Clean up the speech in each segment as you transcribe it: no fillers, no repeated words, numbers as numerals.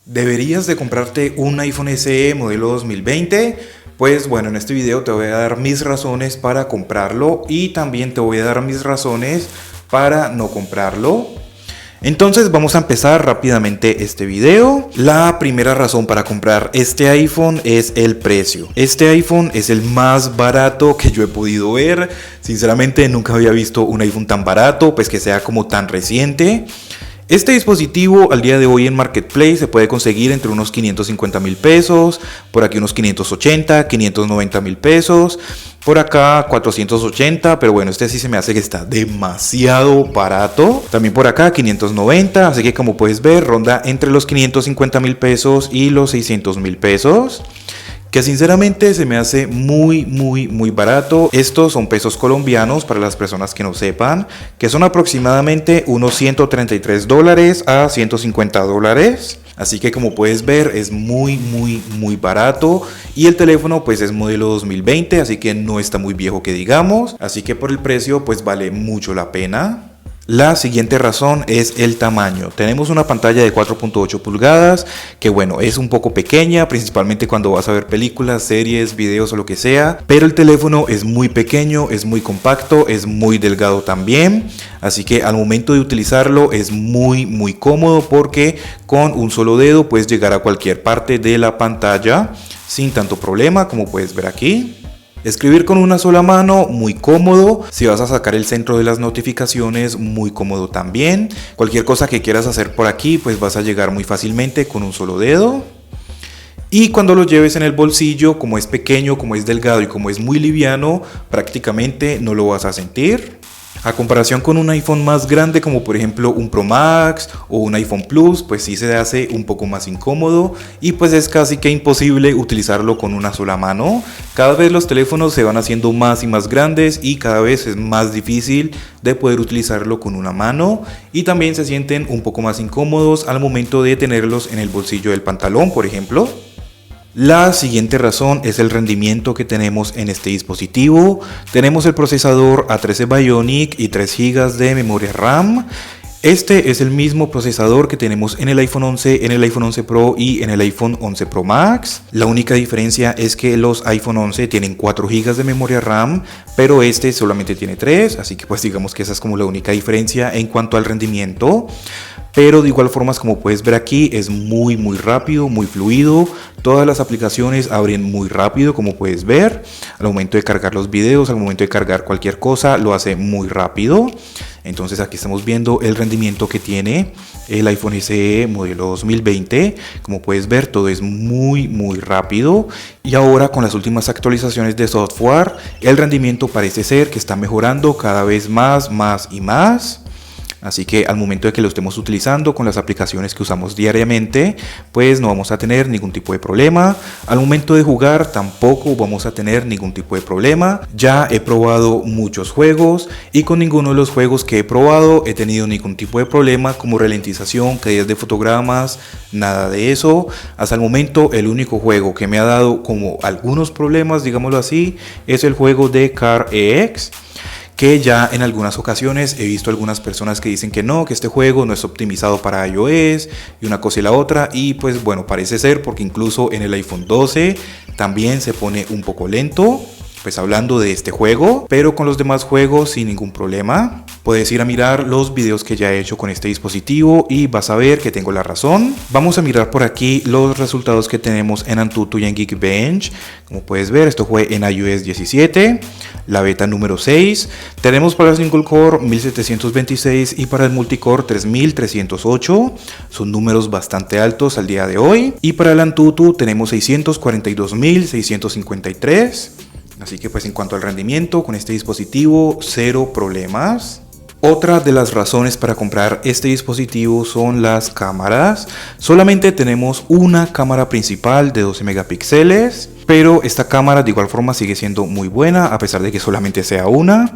¿Deberías de comprarte un iPhone SE modelo 2020? Pues bueno, en este video te voy a dar mis razones para comprarlo y también te voy a dar mis razones para no comprarlo. Entonces vamos a empezar rápidamente este video. La primera razón para comprar este iPhone es el precio. Este iPhone es el más barato que yo he podido ver. Sinceramente nunca había visto un iPhone tan barato, pues que sea como tan reciente. Este dispositivo al día de hoy en Marketplace se puede conseguir entre unos 550,000 pesos, por aquí unos 580, 590,000 pesos, por acá 480, pero bueno, este sí se me hace que está demasiado barato. También por acá 590, así que como puedes ver ronda entre los 550,000 pesos y los 600,000 pesos. Que sinceramente se me hace muy barato. Estos son pesos colombianos para las personas que no sepan, que son aproximadamente unos 133 dólares a 150 dólares. Así que como puedes ver es muy barato y el teléfono pues es modelo 2020, así que no está muy viejo que digamos, así que por el precio pues vale mucho la pena. La siguiente razón es el tamaño. Tenemos una pantalla de 4.8 pulgadas que bueno, es un poco pequeña, principalmente cuando vas a ver películas, series, videos o lo que sea, pero el teléfono es muy pequeño, es muy compacto, es muy delgado también, así que al momento de utilizarlo es muy cómodo porque con un solo dedo puedes llegar a cualquier parte de la pantalla sin tanto problema, como puedes ver aquí. Escribir con una sola mano, muy cómodo. Si vas a sacar el centro de las notificaciones, muy cómodo también. Cualquier cosa que quieras hacer por aquí, pues vas a llegar muy fácilmente con un solo dedo. Y cuando lo lleves en el bolsillo, como es pequeño, como es delgado y como es muy liviano, prácticamente no lo vas a sentir. A comparación con un iPhone más grande como por ejemplo un Pro Max o un iPhone Plus, pues sí se hace un poco más incómodo y pues es casi que imposible utilizarlo con una sola mano. Cada vez los teléfonos se van haciendo más y más grandes y cada vez es más difícil de poder utilizarlo con una mano y también se sienten un poco más incómodos al momento de tenerlos en el bolsillo del pantalón, por ejemplo. La siguiente razón es el rendimiento que tenemos en este dispositivo. Tenemos el procesador A13 Bionic y 3 GB de memoria RAM. Este es el mismo procesador que tenemos en el iPhone 11, en el iPhone 11 Pro y en el iPhone 11 Pro Max. La única diferencia es que los iPhone 11 tienen 4 GB de memoria RAM, pero este solamente tiene 3, así que pues digamos que esa es como la única diferencia en cuanto al rendimiento. Pero de igual forma, como puedes ver aquí, es muy rápido, muy fluido. Todas las aplicaciones abren muy rápido, como puedes ver. Al momento de cargar los videos, al momento de cargar cualquier cosa, lo hace muy rápido. Entonces aquí estamos viendo el rendimiento que tiene el iPhone SE modelo 2020. Como puedes ver, todo es muy rápido. Y ahora con las últimas actualizaciones de software, el rendimiento parece ser que está mejorando cada vez más y más. Así que al momento de que lo estemos utilizando con las aplicaciones que usamos diariamente, pues no vamos a tener ningún tipo de problema. Al momento de jugar tampoco vamos a tener ningún tipo de problema. Ya he probado muchos juegos y con ninguno de los juegos que he probado he tenido ningún tipo de problema como ralentización, caídas de fotogramas, nada de eso. Hasta el momento el único juego que me ha dado como algunos problemas, digámoslo así, es el juego de CarEX, que ya en algunas ocasiones he visto algunas personas que dicen que no, que este juego no es optimizado para iOS y una cosa y la otra, y pues bueno, parece ser porque incluso en el iPhone 12 también se pone un poco lento, pues hablando de este juego, pero con los demás juegos sin ningún problema. Puedes ir a mirar los videos que ya he hecho con este dispositivo y vas a ver que tengo la razón. Vamos a mirar por aquí los resultados que tenemos en Antutu y en Geekbench. Como puedes ver, esto fue en iOS 17, la beta número 6. Tenemos para el single core 1726 y para el multicore 3308. Son números bastante altos al día de hoy. Y para el Antutu tenemos 642,653. Así que pues en cuanto al rendimiento con este dispositivo, cero problemas. Otra de las razones para comprar este dispositivo son las cámaras. Solamente tenemos una cámara principal de 12 megapíxeles, pero esta cámara de igual forma sigue siendo muy buena a pesar de que solamente sea una.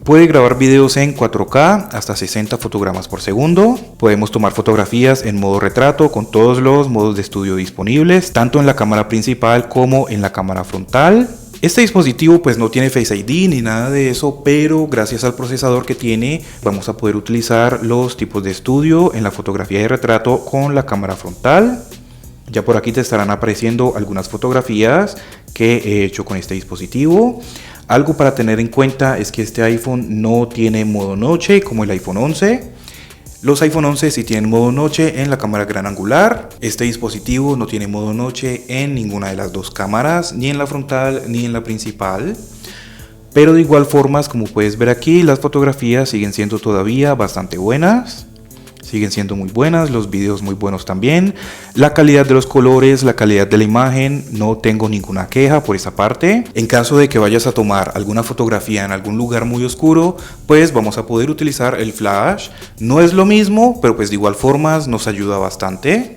Puede grabar videos en 4K hasta 60 fotogramas por segundo. Podemos tomar fotografías en modo retrato con todos los modos de estudio disponibles, tanto en la cámara principal como en la cámara frontal. Este dispositivo pues no tiene Face ID ni nada de eso, pero gracias al procesador que tiene vamos a poder utilizar los tipos de estudio en la fotografía de retrato con la cámara frontal. Ya por aquí te estarán apareciendo algunas fotografías que he hecho con este dispositivo. Algo para tener en cuenta es que este iPhone no tiene modo noche como el iPhone 11. Los iPhone 11 sí tienen modo noche en la cámara gran angular. Este dispositivo no tiene modo noche en ninguna de las dos cámaras, ni en la frontal ni en la principal. Pero de igual forma, como puedes ver aquí, las fotografías siguen siendo todavía bastante buenas. Siguen siendo muy buenas, los videos muy buenos también. La calidad de los colores, la calidad de la imagen, no tengo ninguna queja por esa parte. En caso de que vayas a tomar alguna fotografía en algún lugar muy oscuro, pues vamos a poder utilizar el flash. No es lo mismo, pero pues de igual forma nos ayuda bastante.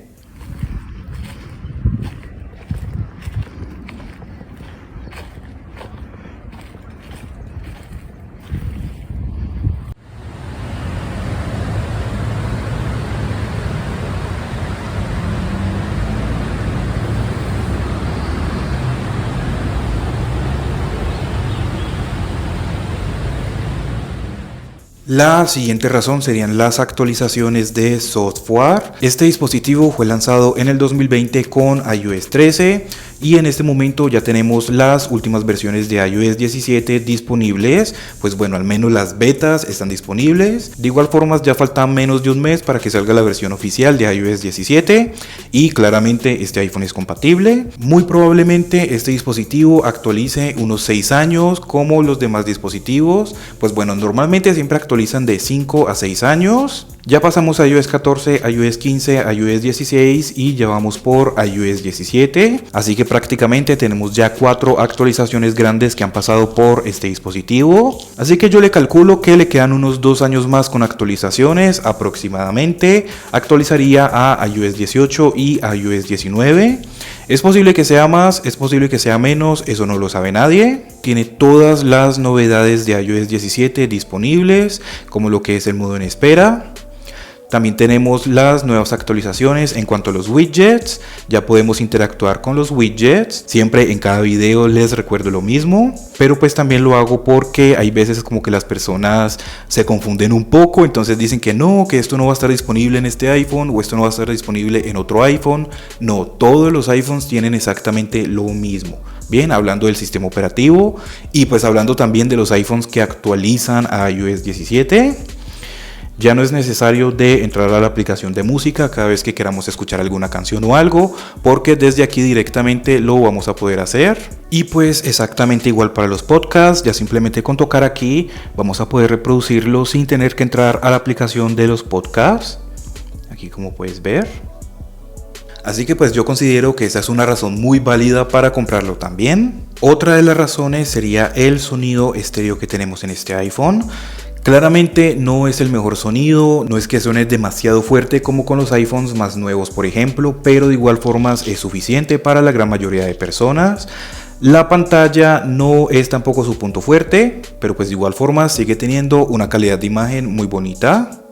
La siguiente razón serían las actualizaciones de software. Este dispositivo fue lanzado en el 2020 con iOS 13 y en este momento ya tenemos las últimas versiones de iOS 17 disponibles. Pues bueno, al menos las betas están disponibles. De igual forma ya falta menos de un mes para que salga la versión oficial de iOS 17 y claramente este iPhone es compatible. Muy probablemente este dispositivo actualice unos 6 años como los demás dispositivos. Pues bueno, normalmente siempre actualizan de 5 a 6 años. Ya pasamos a iOS 14, iOS 15, iOS 16 y ya vamos por iOS 17. Así que prácticamente tenemos ya 4 actualizaciones grandes que han pasado por este dispositivo. Así que yo le calculo que le quedan unos 2 años más con actualizaciones aproximadamente. Actualizaría a iOS 18 y iOS 19. Es posible que sea más, es posible que sea menos, eso no lo sabe nadie. Tiene todas las novedades de iOS 17 disponibles, como lo que es el modo en espera. También tenemos las nuevas actualizaciones en cuanto a los widgets. Ya podemos interactuar con los widgets. Siempre en cada video les recuerdo lo mismo, pero pues también lo hago porque hay veces como que las personas se confunden un poco, entonces dicen que no, que esto no va a estar disponible en este iPhone o esto no va a estar disponible en otro iPhone. No, todos los iPhones tienen exactamente lo mismo. Bien, hablando del sistema operativo y pues hablando también de los iPhones que actualizan a iOS 17. Ya no es necesario de entrar a la aplicación de música cada vez que queramos escuchar alguna canción o algo, porque desde aquí directamente lo vamos a poder hacer. Y pues exactamente igual para los podcasts, ya simplemente con tocar aquí vamos a poder reproducirlo sin tener que entrar a la aplicación de los podcasts. Aquí como puedes ver. Así que pues yo considero que esa es una razón muy válida para comprarlo también. Otra de las razones sería el sonido estéreo que tenemos en este iPhone. Claramente no es el mejor sonido, no es que suene demasiado fuerte como con los iPhones más nuevos por ejemplo, pero de igual forma es suficiente para la gran mayoría de personas. La pantalla no es tampoco su punto fuerte, pero pues de igual forma sigue teniendo una calidad de imagen muy bonita.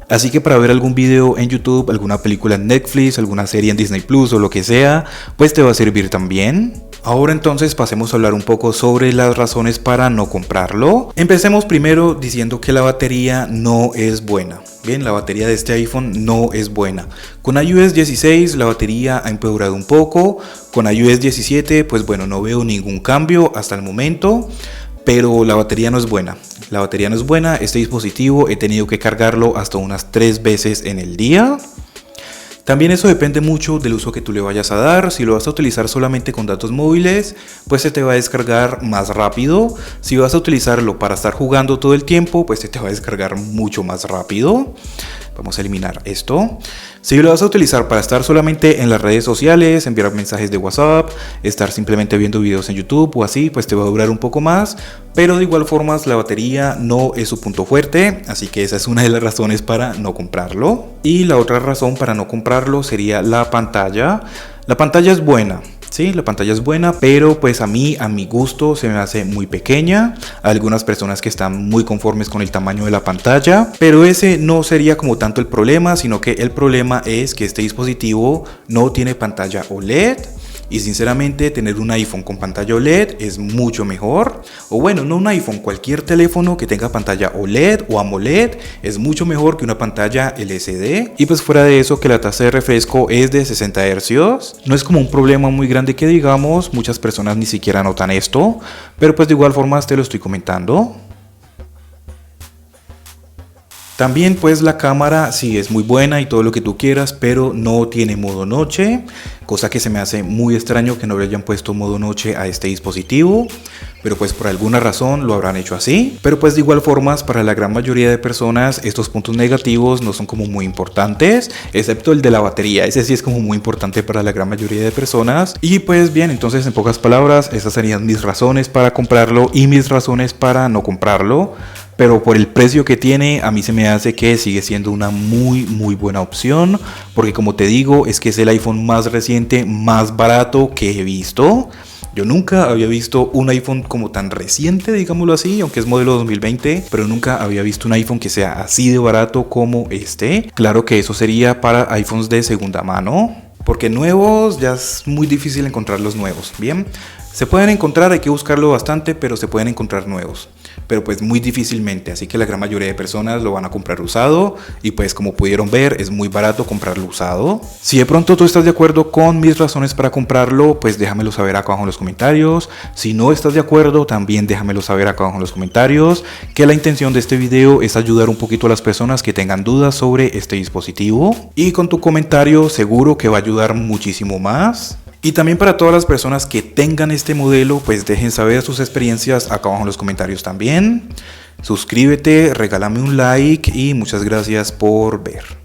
Así que para ver algún video en YouTube, alguna película en Netflix, alguna serie en Disney Plus o lo que sea, pues te va a servir también. Ahora entonces pasemos a hablar un poco sobre las razones para no comprarlo. Empecemos primero diciendo que la batería no es buena. Bien, la batería de este iPhone no es buena. Con iOS 16 la batería ha empeorado un poco. Con iOS 17 pues bueno, no veo ningún cambio hasta el momento. Pero la batería no es buena. La batería no es buena. Este dispositivo he tenido que cargarlo hasta unas 3 veces en el día. También eso depende mucho del uso que tú le vayas a dar. Si lo vas a utilizar solamente con datos móviles, pues se te va a descargar más rápido. Si vas a utilizarlo para estar jugando todo el tiempo, pues se te va a descargar mucho más rápido. Vamos a eliminar esto. Si lo vas a utilizar para estar solamente en las redes sociales, enviar mensajes de WhatsApp, estar simplemente viendo videos en YouTube o así, pues te va a durar un poco más. Pero de igual forma la batería no es su punto fuerte, así que esa es una de las razones para no comprarlo. Y la otra razón para no comprarlo sería la pantalla. La pantalla es buena. Sí, la pantalla es buena, pero pues a mi gusto se me hace muy pequeña. Hay algunas personas que están muy conformes con el tamaño de la pantalla, pero ese no sería como tanto el problema, sino que el problema es que este dispositivo no tiene pantalla OLED. Y sinceramente tener un iPhone con pantalla OLED es mucho mejor. O bueno, no un iPhone, cualquier teléfono que tenga pantalla OLED o AMOLED es mucho mejor que una pantalla LCD. Y pues fuera de eso, que la tasa de refresco es de 60 Hz. No es como un problema muy grande que digamos, muchas personas ni siquiera notan esto, pero pues de igual forma te lo estoy comentando. También pues la cámara sí es muy buena y todo lo que tú quieras, pero no tiene modo noche, cosa que se me hace muy extraño que no le hayan puesto modo noche a este dispositivo, pero pues por alguna razón lo habrán hecho así. Pero pues de igual forma para la gran mayoría de personas estos puntos negativos no son como muy importantes, excepto el de la batería, ese sí es como muy importante para la gran mayoría de personas. Y pues bien, entonces en pocas palabras esas serían mis razones para comprarlo y mis razones para no comprarlo. Pero por el precio que tiene, a mí se me hace que sigue siendo una muy buena opción. Porque como te digo, es que es el iPhone más reciente, más barato que he visto. Yo nunca había visto un iPhone como tan reciente, digámoslo así, aunque es modelo 2020, pero nunca había visto un iPhone que sea así de barato como este. Claro que eso sería para iPhones de segunda mano, porque nuevos ya es muy difícil encontrar los nuevos. Bien, se pueden encontrar, hay que buscarlo bastante, pero se pueden encontrar nuevos. Pero pues muy difícilmente, así que la gran mayoría de personas lo van a comprar usado y pues como pudieron ver es muy barato comprarlo usado. Si de pronto tú estás de acuerdo con mis razones para comprarlo, pues déjamelo saber acá abajo en los comentarios. Si no estás de acuerdo, también déjamelo saber acá abajo en los comentarios, que la intención de este video es ayudar un poquito a las personas que tengan dudas sobre este dispositivo, y con tu comentario seguro que va a ayudar muchísimo más. Y también para todas las personas que tengan este modelo, pues dejen saber sus experiencias acá abajo en los comentarios también. Suscríbete, regálame un like y muchas gracias por ver.